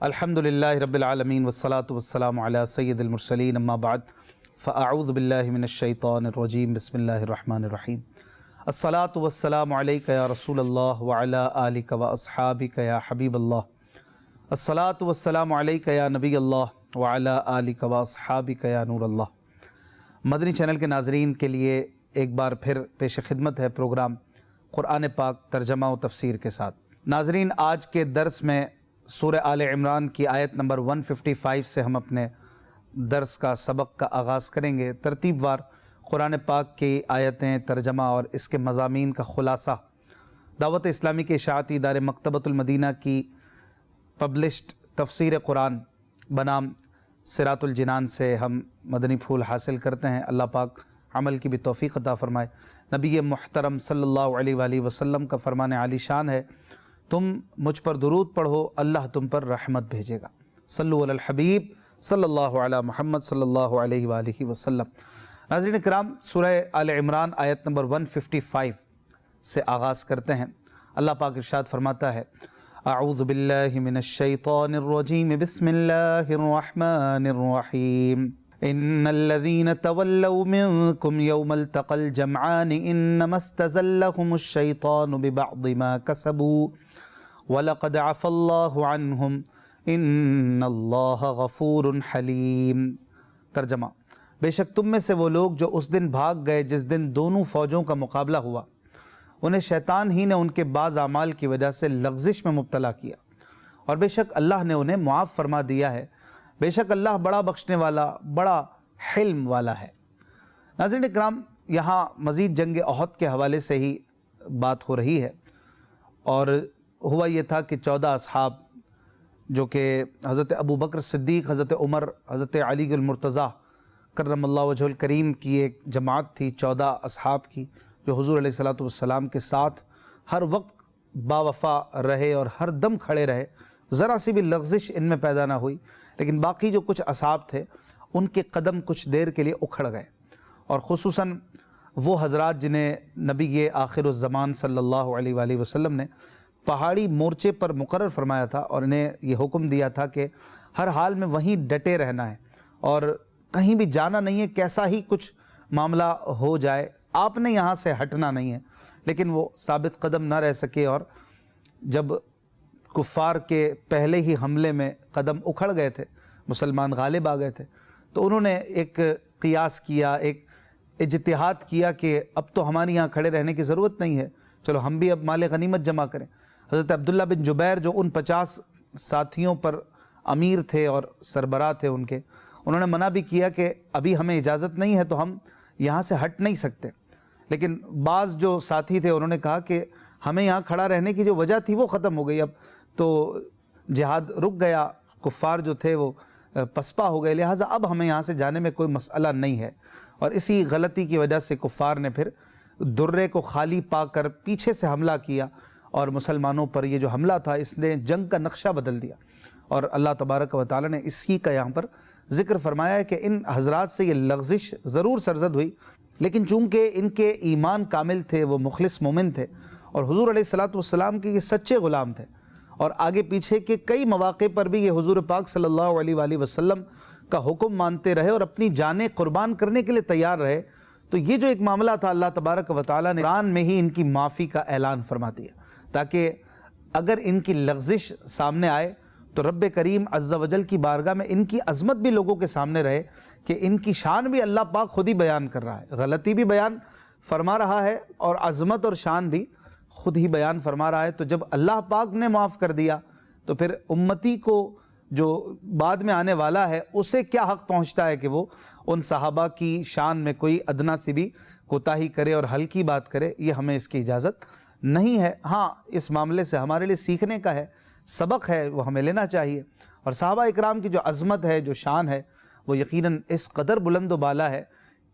الحمدللہ رب العالمین والصلاة والسلام علی سید المرسلین اما بعد فاعوذ باللہ من الشیطان الرجیم بسم اللہ الرحمن الرحیم الصلاة والسلام علیک یا رسول اللہ وعلی آلک و اصحابک یا حبیب اللہ الصلاة والسلام علیک یا نبی اللہ وعلی آلک و اصحابک یا نور اللہ۔ مدنی چینل کے ناظرین کے لیے ایک بار پھر پیش خدمت ہے پروگرام قرآن پاک ترجمہ و تفسیر کے ساتھ۔ ناظرین، آج کے درس میں سورہ آل عمران کی آیت نمبر 155 سے ہم اپنے درس کا سبق کا آغاز کریں گے۔ ترتیب وار قرآن پاک کی آیتیں، ترجمہ اور اس کے مضامین کا خلاصہ دعوت اسلامی کے اشاعتی ادارے مکتبۃ المدینہ کی پبلشڈ تفسیر قرآن بنام صراط الجنان سے ہم مدنی پھول حاصل کرتے ہیں۔ اللہ پاک عمل کی بھی توفیق عطا فرمائے۔ نبی محترم صلی اللہ علیہ وآلہ وسلم کا فرمان عالی شان ہے، تم مجھ پر درود پڑھو اللہ تم پر رحمت بھیجے گا۔ صلو علی الحبیب صلی اللہ علی محمد صلی اللہ علیہ وآلہ وسلم۔ ناظرین کرام، سورہ آل عمران آیت نمبر 155 سے آغاز کرتے ہیں۔ اللہ پاک ارشاد فرماتا ہے، اعوذ باللہ من الشیطان الرجیم بسم اللہ الرحمن الرحیم۔ ان الذین تولوا منکم یوم التقى الجمعان انما استزلهم الشیطان ببعض ما کسبوا وَلَقَدْ عَفَى اللَّهُ عَنْهُمْ إِنَّ اللَّهَ غَفُورٌ حَلِيمٌ۔ ترجمہ: بے شک تم میں سے وہ لوگ جو اس دن بھاگ گئے جس دن دونوں فوجوں کا مقابلہ ہوا، انہیں شیطان ہی نے ان کے بعض اعمال کی وجہ سے لغزش میں مبتلا کیا، اور بے شک اللہ نے انہیں معاف فرما دیا ہے۔ بے شک اللہ بڑا بخشنے والا، بڑا حلم والا ہے۔ ناظرین اکرام، یہاں مزید جنگ احد کے حوالے سے ہی بات ہو رہی ہے، اور ہوا یہ تھا کہ 14 اصحاب جو کہ حضرت ابو بکر صدیق، حضرت عمر، حضرت علی المرتضیٰ کرم اللہ وجہ الکریم کی ایک جماعت تھی، 14 اصحاب کی، جو حضور علیہ السلام کے ساتھ ہر وقت باوفا رہے اور ہر دم کھڑے رہے، ذرا سی بھی لغزش ان میں پیدا نہ ہوئی۔ لیکن باقی جو کچھ اصحاب تھے ان کے قدم کچھ دیر کے لیے اکھڑ گئے، اور خصوصاً وہ حضرات جنہیں نبی آخر الزمان صلی اللہ علیہ وآلہ وسلم نے پہاڑی مورچے پر مقرر فرمایا تھا، اور انہیں یہ حکم دیا تھا کہ ہر حال میں وہیں ڈٹے رہنا ہے اور کہیں بھی جانا نہیں ہے، کیسا ہی کچھ معاملہ ہو جائے آپ نے یہاں سے ہٹنا نہیں ہے۔ لیکن وہ ثابت قدم نہ رہ سکے، اور جب کفار کے پہلے ہی حملے میں قدم اکھڑ گئے تھے، مسلمان غالب آ گئے تھے، تو انہوں نے ایک قیاس کیا، ایک اجتہاد کیا کہ اب تو ہماری یہاں کھڑے رہنے کی ضرورت نہیں ہے، چلو ہم بھی اب مال غنیمت جمع کریں۔ حضرت عبداللہ بن جبیر جو ان 50 ساتھیوں پر امیر تھے اور سربراہ تھے ان کے، انہوں نے منع بھی کیا کہ ابھی ہمیں اجازت نہیں ہے تو ہم یہاں سے ہٹ نہیں سکتے۔ لیکن بعض جو ساتھی تھے انہوں نے کہا کہ ہمیں یہاں کھڑا رہنے کی جو وجہ تھی وہ ختم ہو گئی، اب تو جہاد رک گیا، کفار جو تھے وہ پسپا ہو گئے، لہٰذا اب ہمیں یہاں سے جانے میں کوئی مسئلہ نہیں ہے۔ اور اسی غلطی کی وجہ سے کفار نے پھر درے کو خالی پا کر پیچھے سے حملہ کیا، اور مسلمانوں پر یہ جو حملہ تھا اس نے جنگ کا نقشہ بدل دیا، اور اللہ تبارک و تعالی نے اسی کا یہاں پر ذکر فرمایا ہے کہ ان حضرات سے یہ لغزش ضرور سرزد ہوئی، لیکن چونکہ ان کے ایمان کامل تھے، وہ مخلص مومن تھے، اور حضور علیہ السلام کے یہ سچے غلام تھے، اور آگے پیچھے کے کئی مواقع پر بھی یہ حضور پاک صلی اللہ علیہ وآلہ وسلم کا حکم مانتے رہے اور اپنی جانیں قربان کرنے کے لیے تیار رہے، تو یہ جو ایک معاملہ تھا اللہ تبارک و تعالی نے قرآن میں ہی ان کی معافی کا اعلان فرما دیا، تاکہ اگر ان کی لغزش سامنے آئے تو رب کریم عز و جل کی بارگاہ میں ان کی عظمت بھی لوگوں کے سامنے رہے کہ ان کی شان بھی اللہ پاک خود ہی بیان کر رہا ہے، غلطی بھی بیان فرما رہا ہے اور عظمت اور شان بھی خود ہی بیان فرما رہا ہے۔ تو جب اللہ پاک نے معاف کر دیا تو پھر امتی کو جو بعد میں آنے والا ہے اسے کیا حق پہنچتا ہے کہ وہ ان صحابہ کی شان میں کوئی ادنا سی بھی کوتاہی کرے اور ہلکی بات کرے؟ یہ ہمیں اس کی اجازت نہیں ہے۔ ہاں، اس معاملے سے ہمارے لیے سیکھنے کا ہے، سبق ہے، وہ ہمیں لینا چاہیے، اور صحابہ اکرام کی جو عظمت ہے، جو شان ہے، وہ یقیناً اس قدر بلند و بالا ہے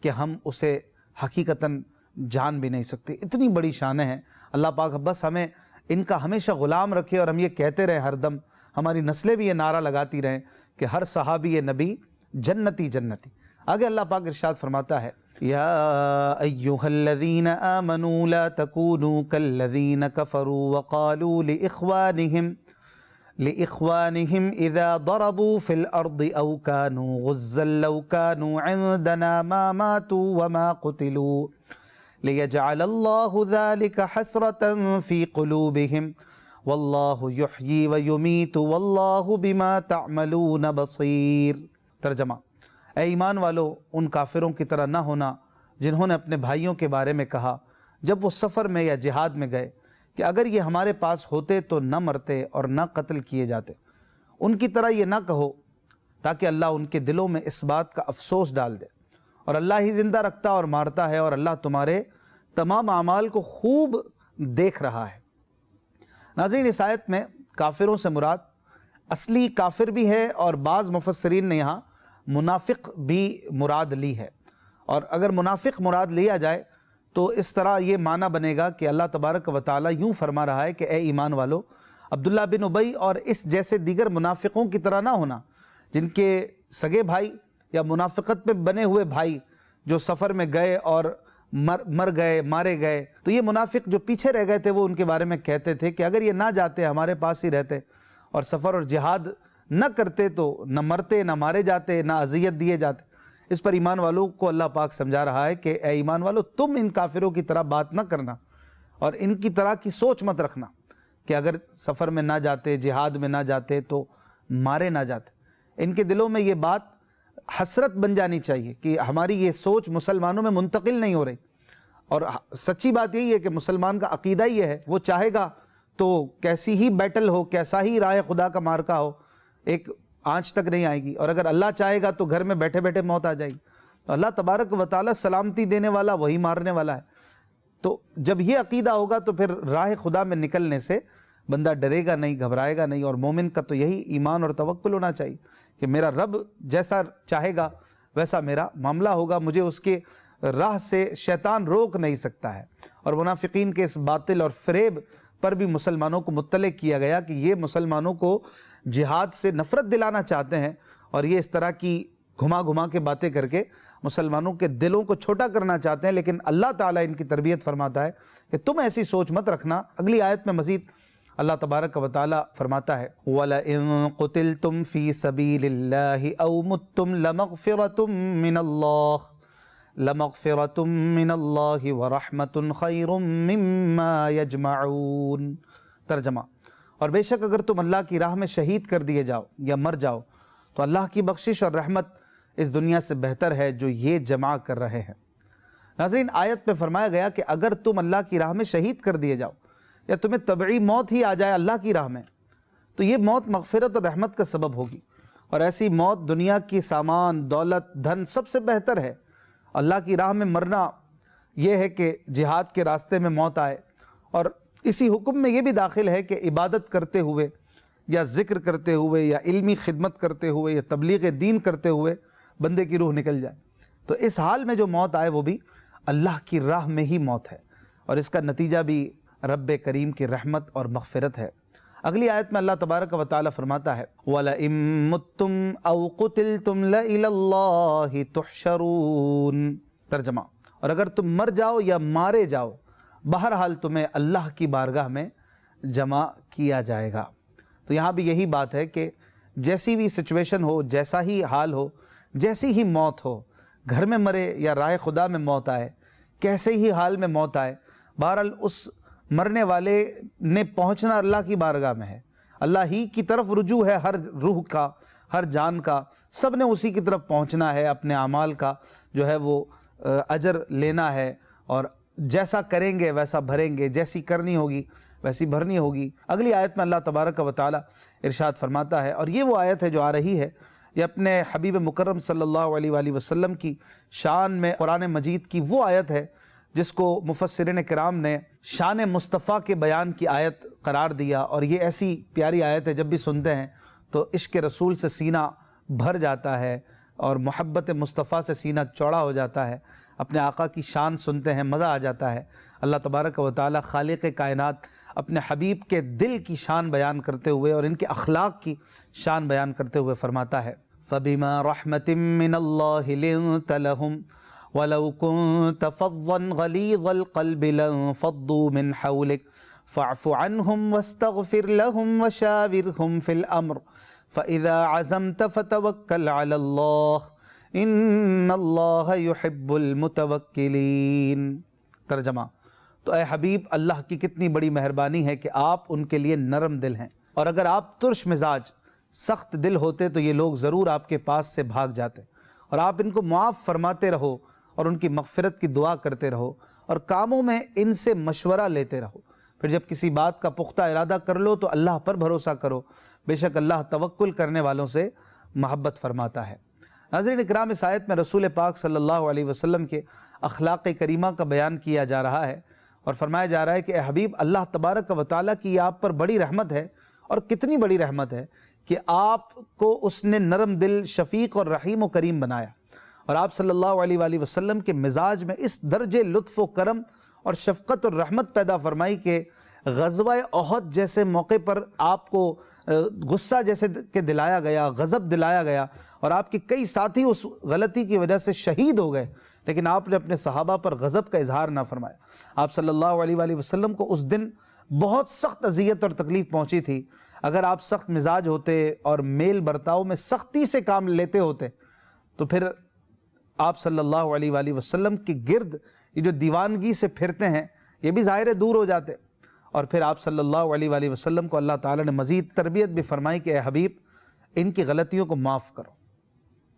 کہ ہم اسے حقیقتاً جان بھی نہیں سکتے، اتنی بڑی شانیں ہیں۔ اللہ پاک بس ہمیں ان کا ہمیشہ غلام رکھے، اور ہم یہ کہتے رہیں ہر دم، ہماری نسلیں بھی یہ نعرہ لگاتی رہیں کہ ہر صحابی نبی جنتی جنتی۔ آگے اللہ پاک ارشاد فرماتا ہے، یا ایہا الذین آمنوا لا تکونوا کالذین کفروا وقالوا لاخوانہم لإخوانهم إذا ضربوا في الأرض أو كانوا غزا لو كانوا عندنا ما ماتوا وما قتلوا ليجعل الله ذلك حسرة في قلوبهم والله يحيي ويميت والله بما تعملون بصير۔ ترجمہ: اے ایمان والو، ان کافروں کی طرح نہ ہونا جنہوں نے اپنے بھائیوں کے بارے میں کہا جب وہ سفر میں یا جہاد میں گئے کہ اگر یہ ہمارے پاس ہوتے تو نہ مرتے اور نہ قتل کیے جاتے۔ ان کی طرح یہ نہ کہو تاکہ اللہ ان کے دلوں میں اس بات کا افسوس ڈال دے، اور اللہ ہی زندہ رکھتا اور مارتا ہے، اور اللہ تمہارے تمام اعمال کو خوب دیکھ رہا ہے۔ ناظرین، اس آیت میں کافروں سے مراد اصلی کافر بھی ہے، اور بعض مفسرین نے یہاں منافق بھی مراد لی ہے۔ اور اگر منافق مراد لیا جائے تو اس طرح یہ معنی بنے گا کہ اللہ تبارک و تعالیٰ یوں فرما رہا ہے کہ اے ایمان والو، عبداللہ بن ابی اور اس جیسے دیگر منافقوں کی طرح نہ ہونا جن کے سگے بھائی یا منافقت پہ بنے ہوئے بھائی جو سفر میں گئے اور مر گئے، مارے گئے، تو یہ منافق جو پیچھے رہ گئے تھے وہ ان کے بارے میں کہتے تھے کہ اگر یہ نہ جاتے، ہمارے پاس ہی رہتے اور سفر اور جہاد نہ کرتے تو نہ مرتے، نہ مارے جاتے، نہ اذیت دیے جاتے۔ اس پر ایمان والوں کو اللہ پاک سمجھا رہا ہے کہ اے ایمان والو، تم ان کافروں کی طرح بات نہ کرنا اور ان کی طرح کی سوچ مت رکھنا کہ اگر سفر میں نہ جاتے، جہاد میں نہ جاتے تو مارے نہ جاتے۔ ان کے دلوں میں یہ بات حسرت بن جانی چاہیے کہ ہماری یہ سوچ مسلمانوں میں منتقل نہیں ہو رہی۔ اور سچی بات یہی ہے کہ مسلمان کا عقیدہ یہ ہے، وہ چاہے گا تو کیسی ہی بیٹل ہو، کیسا ہی راہ خدا کا مارکا ہو، ایک آنچ تک نہیں آئے گی، اور اگر اللہ چاہے گا تو گھر میں بیٹھے بیٹھے موت آ جائے گی۔ تو اللہ تبارک و تعالیٰ سلامتی دینے والا، وہی مارنے والا ہے۔ تو جب یہ عقیدہ ہوگا تو پھر راہ خدا میں نکلنے سے بندہ ڈرے گا نہیں، گھبرائے گا نہیں۔ اور مومن کا تو یہی ایمان اور توکل ہونا چاہیے کہ میرا رب جیسا چاہے گا ویسا میرا معاملہ ہوگا، مجھے اس کے راہ سے شیطان روک نہیں سکتا ہے۔ اور منافقین کے اس باطل اور فریب پر بھی مسلمانوں کو مطلع کیا گیا کہ یہ مسلمانوں کو جہاد سے نفرت دلانا چاہتے ہیں، اور یہ اس طرح کی گھما گھما کے باتیں کر کے مسلمانوں کے دلوں کو چھوٹا کرنا چاہتے ہیں۔ لیکن اللہ تعالیٰ ان کی تربیت فرماتا ہے کہ تم ایسی سوچ مت رکھنا۔ اگلی آیت میں مزید اللہ تبارک و تعالیٰ فرماتا ہے وَلَئِن قُتِلْتُمْ فِي سَبِيلِ اللَّهِ أَوْ مُتْتُمْ لَمَغْفِرَةٌ مِّنَ اللَّهِ وَرَحْمَةٌ خَيْرٌ مِّمَّا يَجْمَعُونَ۔ ترجمہ: اور بے شک اگر تم اللہ کی راہ میں شہید کر دیے جاؤ یا مر جاؤ تو اللہ کی بخشش اور رحمت اس دنیا سے بہتر ہے جو یہ جمع کر رہے ہیں۔ ناظرین، آیت میں فرمایا گیا کہ اگر تم اللہ کی راہ میں شہید کر دیے جاؤ یا تمہیں طبعی موت ہی آ جائے اللہ کی راہ میں، تو یہ موت مغفرت اور رحمت کا سبب ہوگی، اور ایسی موت دنیا کی سامان، دولت، دھن سب سے بہتر ہے۔ اللہ کی راہ میں مرنا یہ ہے کہ جہاد کے راستے میں موت آئے، اور اسی حکم میں یہ بھی داخل ہے کہ عبادت کرتے ہوئے یا ذکر کرتے ہوئے یا علمی خدمت کرتے ہوئے یا تبلیغ دین کرتے ہوئے بندے کی روح نکل جائے، تو اس حال میں جو موت آئے وہ بھی اللہ کی راہ میں ہی موت ہے، اور اس کا نتیجہ بھی رب کریم کی رحمت اور مغفرت ہے۔ اگلی آیت میں اللہ تبارک و تعالیٰ فرماتا ہے وَلَئِن مُتُّمْ أَوْ قُتِلْتُمْ لَإِلَى اللَّهِ تُحْشَرُونَ۔ ترجمہ: اور اگر تم مر جاؤ یا مارے جاؤ، بہرحال تمہیں اللہ کی بارگاہ میں جمع کیا جائے گا۔ تو یہاں بھی یہی بات ہے کہ جیسی بھی سچویشن ہو، جیسا ہی حال ہو، جیسی ہی موت ہو، گھر میں مرے یا راہ خدا میں موت آئے، کیسے ہی حال میں موت آئے، بہرحال اس مرنے والے نے پہنچنا اللہ کی بارگاہ میں ہے۔ اللہ ہی کی طرف رجوع ہے، ہر روح کا، ہر جان کا، سب نے اسی کی طرف پہنچنا ہے، اپنے اعمال کا جو ہے وہ اجر لینا ہے، اور جیسا کریں گے ویسا بھریں گے، جیسی کرنی ہوگی ویسی بھرنی ہوگی۔ اگلی آیت میں اللہ تبارک و تعالیٰ ارشاد فرماتا ہے، اور یہ وہ آیت ہے جو آ رہی ہے، یہ اپنے حبیب مکرم صلی اللہ علیہ وآلہ وسلم کی شان میں قرآن مجید کی وہ آیت ہے جس کو مفسرین کرام نے شان مصطفیٰ کے بیان کی آیت قرار دیا، اور یہ ایسی پیاری آیت ہے جب بھی سنتے ہیں تو عشق رسول سے سینہ بھر جاتا ہے، اور محبت مصطفیٰ سے سینہ چوڑا ہو جاتا ہے۔ اپنے آقا کی شان سنتے ہیں مزہ آ جاتا ہے۔ اللہ تبارک و تعالیٰ خالق کائنات اپنے حبیب کے دل کی شان بیان کرتے ہوئے اور ان کے اخلاق کی شان بیان کرتے ہوئے فرماتا ہے فَبِمَا رَحْمَةٍ مِّنَ اللَّهِ لِنْتَ لَهُمْ وَلَوْ كُنْتَ فَظًّا غَلِيظَ الْقَلْبِ لَانفَضُّوا مِنْ حَوْلِكَ فاعف عنہم واستغفر لہم وشاورہم فی الامر فاذا عزمت فتوکل علی اللہ ان اللہ یحب المتوکلین۔ ترجمہ: تو اے حبیب، اللہ کی کتنی بڑی مہربانی ہے کہ آپ ان کے لیے نرم دل ہیں، اور اگر آپ ترش مزاج سخت دل ہوتے تو یہ لوگ ضرور آپ کے پاس سے بھاگ جاتے، اور آپ ان کو معاف فرماتے رہو اور ان کی مغفرت کی دعا کرتے رہو اور کاموں میں ان سے مشورہ لیتے رہو، پھر جب کسی بات کا پختہ ارادہ کر لو تو اللہ پر بھروسہ کرو، بے شک اللہ توکل کرنے والوں سے محبت فرماتا ہے۔ ناظرین اکرام، اس آیت میں رسول پاک صلی اللہ علیہ وسلم کے اخلاق کریمہ کا بیان کیا جا رہا ہے، اور فرمایا جا رہا ہے کہ اے حبیب، اللہ تبارک و تعالیٰ کی آپ پر بڑی رحمت ہے، اور کتنی بڑی رحمت ہے کہ آپ کو اس نے نرم دل، شفیق اور رحیم و کریم بنایا، اور آپ صلی اللہ علیہ وآلہ وسلم کے مزاج میں اس درجے لطف و کرم اور شفقت اور رحمت پیدا فرمائی کہ غزوہ احد جیسے موقع پر آپ کو غصہ جیسے کہ دلایا گیا، غضب دلایا گیا، اور آپ کے کئی ساتھی اس غلطی کی وجہ سے شہید ہو گئے، لیکن آپ نے اپنے صحابہ پر غضب کا اظہار نہ فرمایا۔ آپ صلی اللہ علیہ وآلہ وسلم کو اس دن بہت سخت اذیت اور تکلیف پہنچی تھی۔ اگر آپ سخت مزاج ہوتے اور میل برتاؤ میں سختی سے کام لیتے ہوتے تو پھر آپ صلی اللہ علیہ وآلہ وسلم کے گرد یہ جو دیوانگی سے پھرتے ہیں یہ بھی ظاہر دور ہو جاتے، اور پھر آپ صلی اللہ علیہ وآلہ وسلم کو اللہ تعالیٰ نے مزید تربیت بھی فرمائی کہ اے حبیب، ان کی غلطیوں کو معاف کرو۔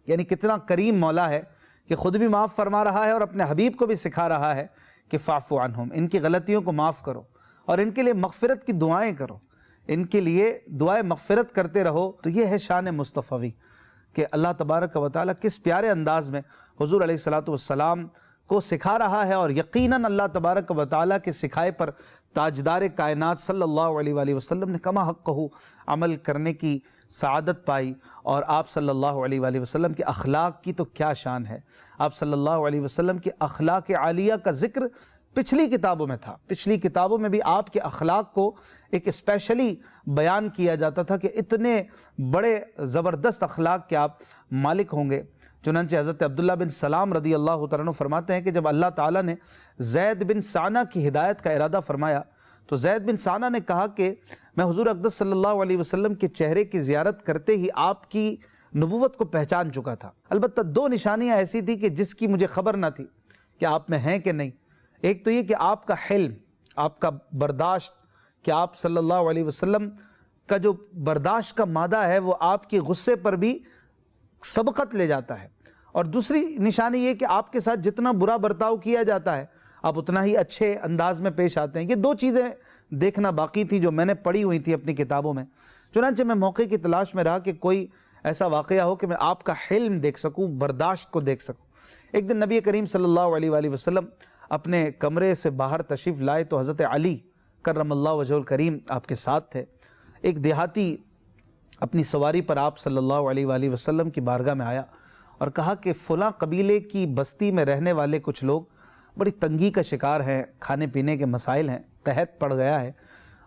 یعنی کتنا کریم مولا ہے کہ خود بھی معاف فرما رہا ہے اور اپنے حبیب کو بھی سکھا رہا ہے کہ فاعف عنہم، ان کی غلطیوں کو معاف کرو اور ان کے لیے مغفرت کی دعائیں کرو، ان کے لیے دعائیں مغفرت کرتے رہو۔ تو یہ ہے شان مصطفی کہ اللہ تبارک و تعالیٰ کس پیارے انداز میں حضور علیہ السلام کو سکھا رہا ہے، اور یقیناً اللہ تبارک و تعالیٰ کے سکھائے پر تاجدار کائنات صلی اللہ علیہ وآلہ وسلم نے کما حقہ عمل کرنے کی سعادت پائی۔ اور آپ صلی اللہ علیہ وآلہ وسلم کے اخلاق کی تو کیا شان ہے۔ آپ صلی اللہ علیہ وسلم کے اخلاق عالیہ کا ذکر پچھلی کتابوں میں تھا، پچھلی کتابوں میں بھی آپ کے اخلاق کو ایک اسپیشلی بیان کیا جاتا تھا کہ اتنے بڑے زبردست اخلاق کے آپ مالک ہوں گے۔ چنانچہ حضرت عبداللہ بن سلام رضی اللہ تعالیٰ عنہ فرماتے ہیں کہ جب اللہ تعالیٰ نے زید بن ثانہ کی ہدایت کا ارادہ فرمایا تو زید بن ثانہ نے کہا کہ میں حضور اقدس صلی اللہ علیہ وسلم کے چہرے کی زیارت کرتے ہی آپ کی نبوت کو پہچان چکا تھا، البتہ دو نشانیاں ایسی تھی کہ جس کی مجھے خبر نہ تھی کہ آپ میں ہیں کہ نہیں۔ ایک تو یہ کہ آپ کا حلم، آپ کا برداشت، کہ آپ صلی اللہ علیہ وسلم کا جو برداشت کا مادہ ہے وہ آپ کی غصے پر بھی سبقت لے جاتا ہے، اور دوسری نشانی یہ کہ آپ کے ساتھ جتنا برا برتاؤ کیا جاتا ہے آپ اتنا ہی اچھے انداز میں پیش آتے ہیں۔ یہ دو چیزیں دیکھنا باقی تھی جو میں نے پڑھی ہوئی تھی اپنی کتابوں میں، چنانچہ میں موقع کی تلاش میں رہا کہ کوئی ایسا واقعہ ہو کہ میں آپ کا حلم دیکھ سکوں، برداشت کو دیکھ سکوں۔ ایک دن نبی کریم صلی اللہ علیہ وآلہ وسلم اپنے کمرے سے باہر تشریف لائے تو حضرت علی کرم اللہ وجہہ الکریم آپ کے ساتھ تھے۔ ایک دیہاتی اپنی سواری پر آپ صلی اللہ علیہ وآلہ وسلم کی بارگاہ میں آیا اور کہا کہ فلاں قبیلے کی بستی میں رہنے والے کچھ لوگ بڑی تنگی کا شکار ہیں، کھانے پینے کے مسائل ہیں، قحط پڑ گیا ہے،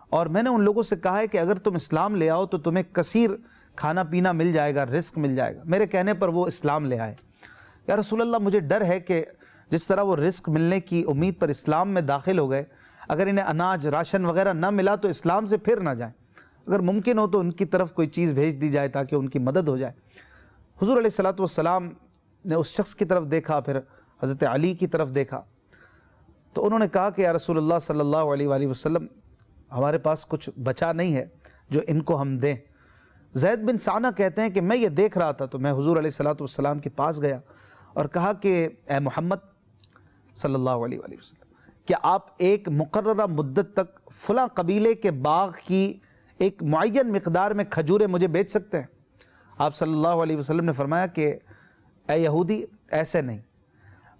اور میں نے ان لوگوں سے کہا ہے کہ اگر تم اسلام لے آؤ تو تمہیں کثیر کھانا پینا مل جائے گا، رزق مل جائے گا۔ میرے کہنے پر وہ اسلام لے آئے۔ یا رسول اللہ، مجھے ڈر ہے کہ جس طرح وہ رزق ملنے کی امید پر اسلام میں داخل ہو گئے، اگر انہیں اناج راشن وغیرہ نہ ملا تو اسلام سے پھر نہ جائیں، اگر ممکن ہو تو ان کی طرف کوئی چیز بھیج دی جائے تاکہ ان کی مدد ہو جائے۔ حضور علیہ السلام نے اس شخص کی طرف دیکھا، پھر حضرت علی کی طرف دیکھا، تو انہوں نے کہا کہ یا رسول اللہ صلی اللہ علیہ وآلہ وسلم، ہمارے پاس کچھ بچا نہیں ہے جو ان کو ہم دیں۔ زید بن ثانہ کہتے ہیں کہ میں یہ دیکھ رہا تھا تو میں حضور علیہ السلام کے پاس گیا اور کہا کہ اے محمد صلی اللہ علیہ وآلہ وسلم، کیا آپ ایک مقررہ مدت تک فلاں قبیلے کے باغ کی ایک معین مقدار میں کھجوریں مجھے بیچ سکتے ہیں؟ آپ صلی اللہ علیہ وسلم نے فرمایا کہ اے یہودی، ایسے نہیں،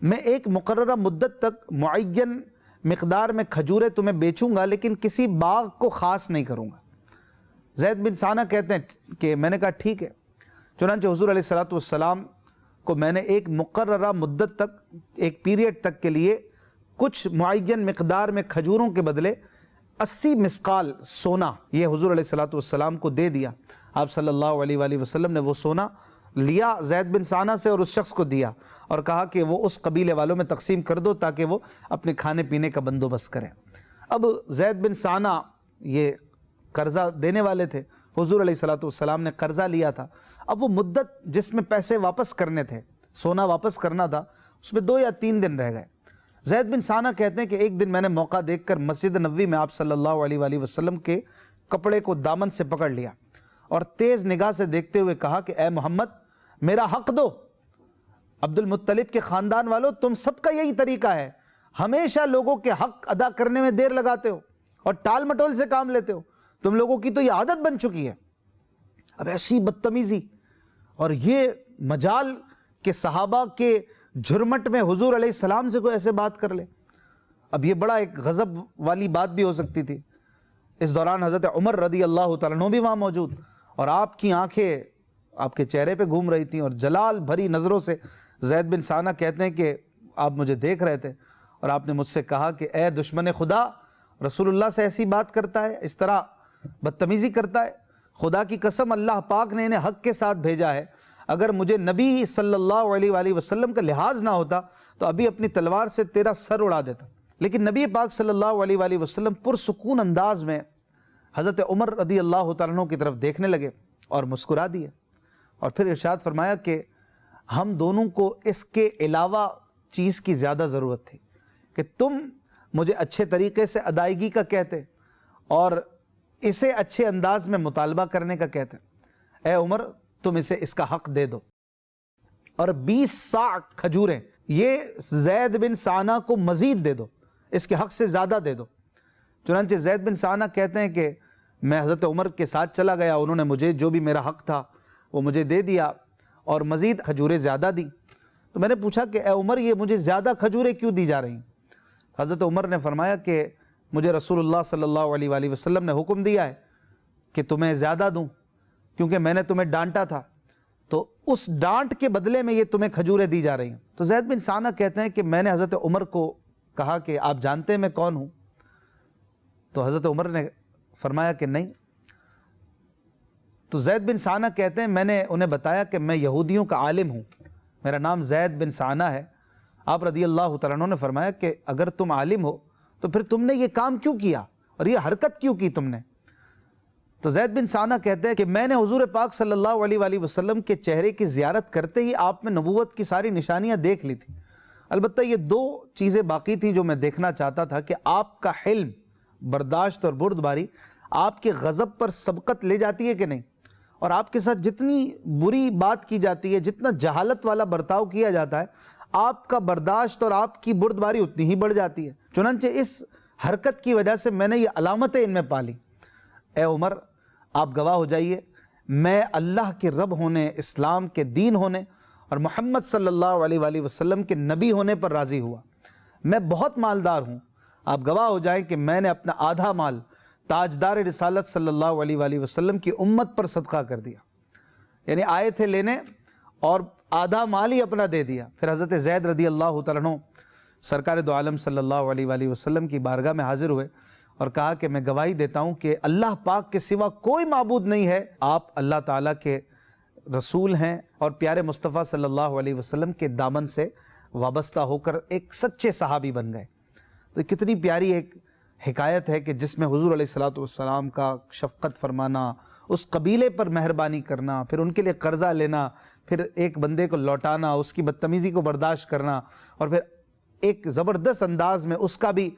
میں ایک مقررہ مدت تک معین مقدار میں کھجوریں تمہیں بیچوں گا لیکن کسی باغ کو خاص نہیں کروں گا۔ زید بن ثانہ کہتے ہیں کہ میں نے کہا ٹھیک ہے، چنانچہ حضور علیہ السلام کو میں نے ایک مقررہ مدت تک، ایک پیریڈ تک کے لیے کچھ معین مقدار میں کھجوروں کے بدلے 80 مسقال سونا یہ حضور علیہ السلام کو دے دیا۔ آپ صلی اللہ علیہ وآلہ وسلم نے وہ سونا لیا زید بن ثانہ سے اور اس شخص کو دیا اور کہا کہ وہ اس قبیلے والوں میں تقسیم کر دو تاکہ وہ اپنے کھانے پینے کا بندوبست کریں۔ اب زید بن ثانہ یہ قرضہ دینے والے تھے، حضور علیہ الصلوۃ والسلام نے قرضہ لیا تھا، اب وہ مدت جس میں پیسے واپس کرنے تھے، سونا واپس کرنا تھا، اس میں 2 یا 3 دن رہ گئے۔ زید بن ثانہ کہتے ہیں کہ ایک دن میں نے موقع دیکھ کر مسجد نبوی میں آپ صلی اللہ علیہ وآلہ وسلم کے کپڑے کو دامن سے پکڑ لیا اور تیز نگاہ سے دیکھتے ہوئے کہا کہ اے محمد میرا حق دو۔ عبد المطلب کے خاندان والوں، تم سب کا یہی طریقہ ہے، ہمیشہ لوگوں کے حق ادا کرنے میں دیر لگاتے ہو اور ٹال مٹول سے کام لیتے ہو، تم لوگوں کی تو یہ عادت بن چکی ہے۔ اب ایسی بدتمیزی اور یہ مجال کہ صحابہ کے جھرمٹ میں حضور علیہ السلام سے کوئی ایسے بات کر لے، اب یہ بڑا ایک غضب والی بات بھی ہو سکتی تھی۔ اس دوران حضرت عمر رضی اللہ تعالیٰ عنہ بھی وہاں موجود، اور آپ کی آنکھیں آپ کے چہرے پہ گھوم رہی تھیں اور جلال بھری نظروں سے زید بن ثانہ کہتے ہیں کہ آپ مجھے دیکھ رہے تھے اور آپ نے مجھ سے کہا کہ اے دشمن خدا، رسول اللہ سے ایسی بات کرتا ہے، اس طرح بدتمیزی کرتا ہے؟ خدا کی قسم اللہ پاک نے انہیں حق کے ساتھ بھیجا ہے، اگر مجھے نبی صلی اللہ علیہ وآلہ وسلم کا لحاظ نہ ہوتا تو ابھی اپنی تلوار سے تیرا سر اڑا دیتا۔ لیکن نبی پاک صلی اللہ علیہ وآلہ وسلم پرسکون انداز میں حضرت عمر رضی اللہ تعالیٰ عنہ کی طرف دیکھنے لگے اور مسکرا دیے، اور پھر ارشاد فرمایا کہ ہم دونوں کو اس کے علاوہ چیز کی زیادہ ضرورت تھی کہ تم مجھے اچھے طریقے سے ادائیگی کا کہتے اور اسے اچھے انداز میں مطالبہ کرنے کا کہتے۔ اے عمر تم اسے اس کا حق دے دو، اور 20 صاع کھجوریں یہ زید بن ثانہ کو مزید دے دو، اس کے حق سے زیادہ دے دو۔ چنانچہ زید بن ثانہ کہتے ہیں کہ میں حضرت عمر کے ساتھ چلا گیا، انہوں نے مجھے جو بھی میرا حق تھا وہ مجھے دے دیا اور مزید کھجوریں زیادہ دی۔ تو میں نے پوچھا کہ اے عمر یہ مجھے زیادہ کھجوریں کیوں دی جا رہی ہیں؟ حضرت عمر نے فرمایا کہ مجھے رسول اللہ صلی اللہ علیہ وآلہ وسلم نے حکم دیا ہے کہ تمہیں زیادہ دوں، کیونکہ میں نے تمہیں ڈانٹا تھا، تو اس ڈانٹ کے بدلے میں یہ تمہیں کھجوریں دی جا رہی ہیں۔ تو زید بن ثانہ کہتے ہیں کہ میں نے حضرت عمر کو کہا کہ آپ جانتے ہیں میں کون ہوں؟ تو حضرت عمر نے فرمایا کہ نہیں۔ تو زید بن ثانہ کہتے ہیں میں نے انہیں بتایا کہ میں یہودیوں کا عالم ہوں، میرا نام زید بن ثانہ ہے۔ آپ رضی اللہ تعالیٰ عنہ نے فرمایا کہ اگر تم عالم ہو تو پھر تم نے یہ کام کیوں کیا اور یہ حرکت کیوں کی تم نے؟ تو زید بن ثانہ کہتے ہیں کہ میں نے حضور پاک صلی اللہ علیہ وآلہ وسلم کے چہرے کی زیارت کرتے ہی آپ میں نبوت کی ساری نشانیاں دیکھ لی تھیں، البتہ یہ 2 چیزیں باقی تھیں جو میں دیکھنا چاہتا تھا کہ آپ کا حلم، برداشت اور بردباری آپ کے غضب پر سبقت لے جاتی ہے کہ نہیں، اور آپ کے ساتھ جتنی بری بات کی جاتی ہے، جتنا جہالت والا برتاؤ کیا جاتا ہے، آپ کا برداشت اور آپ کی بردباری اتنی ہی بڑھ جاتی ہے۔ چنانچہ اس حرکت کی وجہ سے میں نے یہ علامتیں ان میں پالی۔ اے عمر آپ گواہ ہو جائیے، میں اللہ کے رب ہونے، اسلام کے دین ہونے اور محمد صلی اللہ علیہ وآلہ وسلم کے نبی ہونے پر راضی ہوا۔ میں بہت مالدار ہوں، آپ گواہ ہو جائیں کہ میں نے اپنا آدھا مال تاجدار رسالت صلی اللہ علیہ وآلہ وسلم کی امت پر صدقہ کر دیا۔ یعنی آئے تھے لینے اور آدھا مال ہی اپنا دے دیا۔ پھر حضرت زید رضی اللہ تعالیٰ عنہ سرکار دو عالم صلی اللہ علیہ وآلہ وسلم کی بارگاہ میں حاضر ہوئے اور کہا کہ میں گواہی دیتا ہوں کہ اللہ پاک کے سوا کوئی معبود نہیں ہے، آپ اللہ تعالیٰ کے رسول ہیں اور پیارے مصطفیٰ صلی اللہ علیہ وسلم کے دامن سے وابستہ ہو کر ایک سچے صحابی بن گئے۔ تو کتنی پیاری ایک حکایت ہے کہ جس میں حضور علیہ الصلوۃ والسلام کا شفقت فرمانا، اس قبیلے پر مہربانی کرنا، پھر ان کے لیے قرضہ لینا، پھر ایک بندے کو لوٹانا، اس کی بدتمیزی کو برداشت کرنا، اور پھر ایک زبردست انداز میں اس کا بھی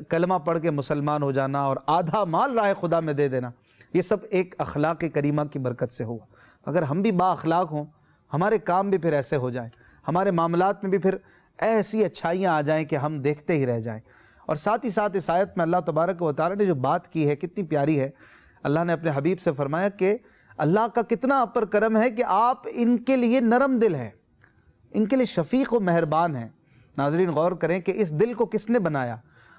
کلمہ پڑھ کے مسلمان ہو جانا اور آدھا مال راہ خدا میں دے دینا، یہ سب ایک اخلاق کریمہ کی برکت سے ہوا۔ اگر ہم بھی با اخلاق ہوں، ہمارے کام بھی پھر ایسے ہو جائیں، ہمارے معاملات میں بھی پھر ایسی اچھائیاں آ جائیں کہ ہم دیکھتے ہی رہ جائیں۔ اور ساتھ ہی ساتھ اس آیت میں اللہ تبارک و تعالیٰ نے جو بات کی ہے کتنی پیاری ہے۔ اللہ نے اپنے حبیب سے فرمایا کہ اللہ کا کتنا اپر کرم ہے کہ آپ ان کے لیے نرم دل ہیں، ان کے لیے شفیق و مہربان ہیں۔ ناظرین غور کریں کہ اس دل کو کس نے بنایا؟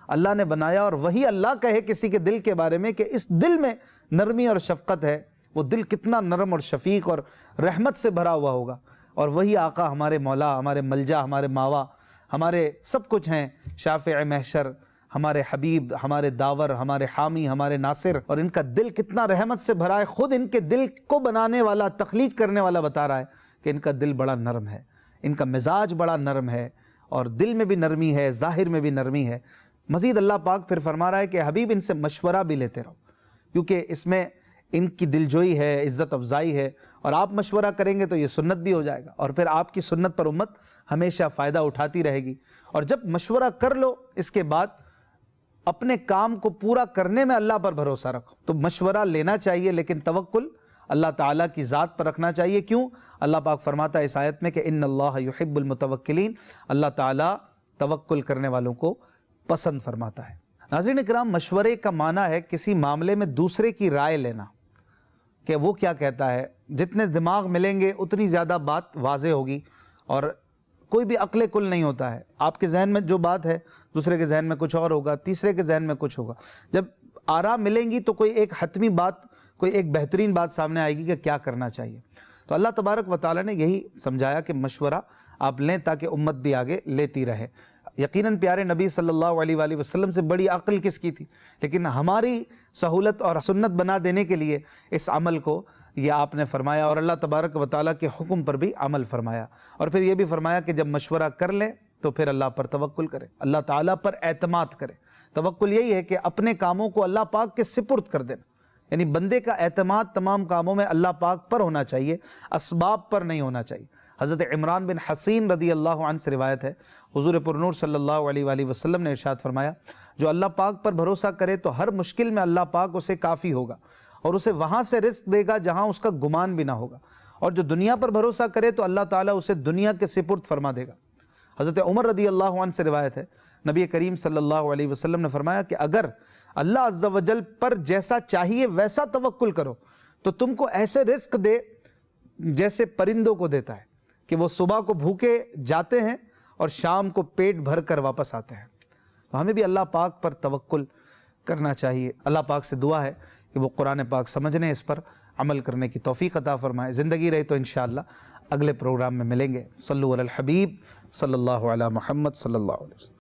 اللہ نے بنایا، اور وہی اللہ کہے کسی کے دل کے بارے میں کہ اس دل میں نرمی اور شفقت ہے، وہ دل کتنا نرم اور شفیق اور رحمت سے بھرا ہوا ہوگا۔ اور وہی آقا ہمارے مولا، ہمارے ملجا، ہمارے ماوا، ہمارے سب کچھ ہیں، شافع محشر، ہمارے حبیب، ہمارے داور، ہمارے حامی، ہمارے ناصر، اور ان کا دل کتنا رحمت سے بھرا ہے۔ خود ان کے دل کو بنانے والا، تخلیق کرنے والا بتا رہا ہے کہ ان کا دل بڑا نرم ہے، ان کا مزاج بڑا نرم ہے، اور دل میں بھی نرمی ہے، ظاہر میں بھی نرمی ہے۔ مزید اللہ پاک پھر فرما رہا ہے کہ حبیب ان سے مشورہ بھی لیتے رہو، کیونکہ اس میں ان کی دلجوئی ہے، عزت افزائی ہے، اور آپ مشورہ کریں گے تو یہ سنت بھی ہو جائے گا، اور پھر آپ کی سنت پر امت ہمیشہ فائدہ اٹھاتی رہے گی۔ اور جب مشورہ کر لو اس کے بعد اپنے کام کو پورا کرنے میں اللہ پر بھروسہ رکھو۔ تو مشورہ لینا چاہیے لیکن توکل اللہ تعالیٰ کی ذات پر رکھنا چاہیے۔ کیوں؟ اللہ پاک فرماتا ہے اس آیت میں کہ ان اللہ یحب المتوکلین، اللہ تعالیٰ توکل کرنے والوں کو پسند فرماتا ہے۔ ناظرین اکرام، مشورے کا معنی ہے کسی معاملے میں دوسرے کی رائے لینا کہ وہ کیا کہتا ہے۔ جتنے دماغ ملیں گے اتنی زیادہ بات واضح ہوگی، اور کوئی بھی عقل کل نہیں ہوتا ہے۔ آپ کے ذہن میں جو بات ہے دوسرے کے ذہن میں کچھ اور ہوگا، تیسرے کے ذہن میں کچھ ہوگا۔ جب آراء ملیں گی تو کوئی ایک حتمی بات، کوئی ایک بہترین بات سامنے آئے گی کہ کیا کرنا چاہیے۔ تو اللہ تبارک و تعالیٰ نے یہی سمجھایا کہ مشورہ آپ لیں تاکہ امت بھی آگے لیتی رہے۔ یقیناً پیارے نبی صلی اللہ علیہ وآلہ وسلم سے بڑی عقل کس کی تھی، لیکن ہماری سہولت اور سنت بنا دینے کے لیے اس عمل کو یہ آپ نے فرمایا، اور اللہ تبارک و تعالیٰ کے حکم پر بھی عمل فرمایا، اور پھر یہ بھی فرمایا کہ جب مشورہ کر لیں تو پھر اللہ پر توکل کرے، اللہ تعالیٰ پر اعتماد کرے۔ توکل یہی ہے کہ اپنے کاموں کو اللہ پاک کے سپرد کر دینا، یعنی بندے کا اعتماد تمام کاموں میں اللہ پاک پر ہونا چاہیے، اسباب پر نہیں ہونا چاہیے۔ حضرت عمران بن حسین رضی اللہ عنہ سے روایت ہے، حضور پرنور صلی اللہ علیہ وآلہ وسلم نے ارشاد فرمایا، جو اللہ پاک پر بھروسہ کرے تو ہر مشکل میں اللہ پاک اسے کافی ہوگا، اور اسے وہاں سے رزق دے گا جہاں اس کا گمان بھی نہ ہوگا، اور جو دنیا پر بھروسہ کرے تو اللہ تعالیٰ اسے دنیا کے سپرد فرما دے گا۔ حضرت عمر رضی اللہ عنہ سے روایت ہے، نبی کریم صلی اللہ علیہ وسلم نے فرمایا کہ اگر اللہ عز و جل پر جیسا چاہیے ویسا توکل کرو تو تم کو ایسے رزق دے جیسے پرندوں کو دیتا ہے، کہ وہ صبح کو بھوکے جاتے ہیں اور شام کو پیٹ بھر کر واپس آتے ہیں۔ تو ہمیں بھی اللہ پاک پر توکل کرنا چاہیے۔ اللہ پاک سے دعا ہے کہ وہ قرآن پاک سمجھنے، اس پر عمل کرنے کی توفیق عطا فرمائے۔ زندگی رہی تو انشاءاللہ اگلے پروگرام میں ملیں گے۔ صلو علی الحبیب صلی اللہ علی محمد صلی اللہ علیہ وسلم۔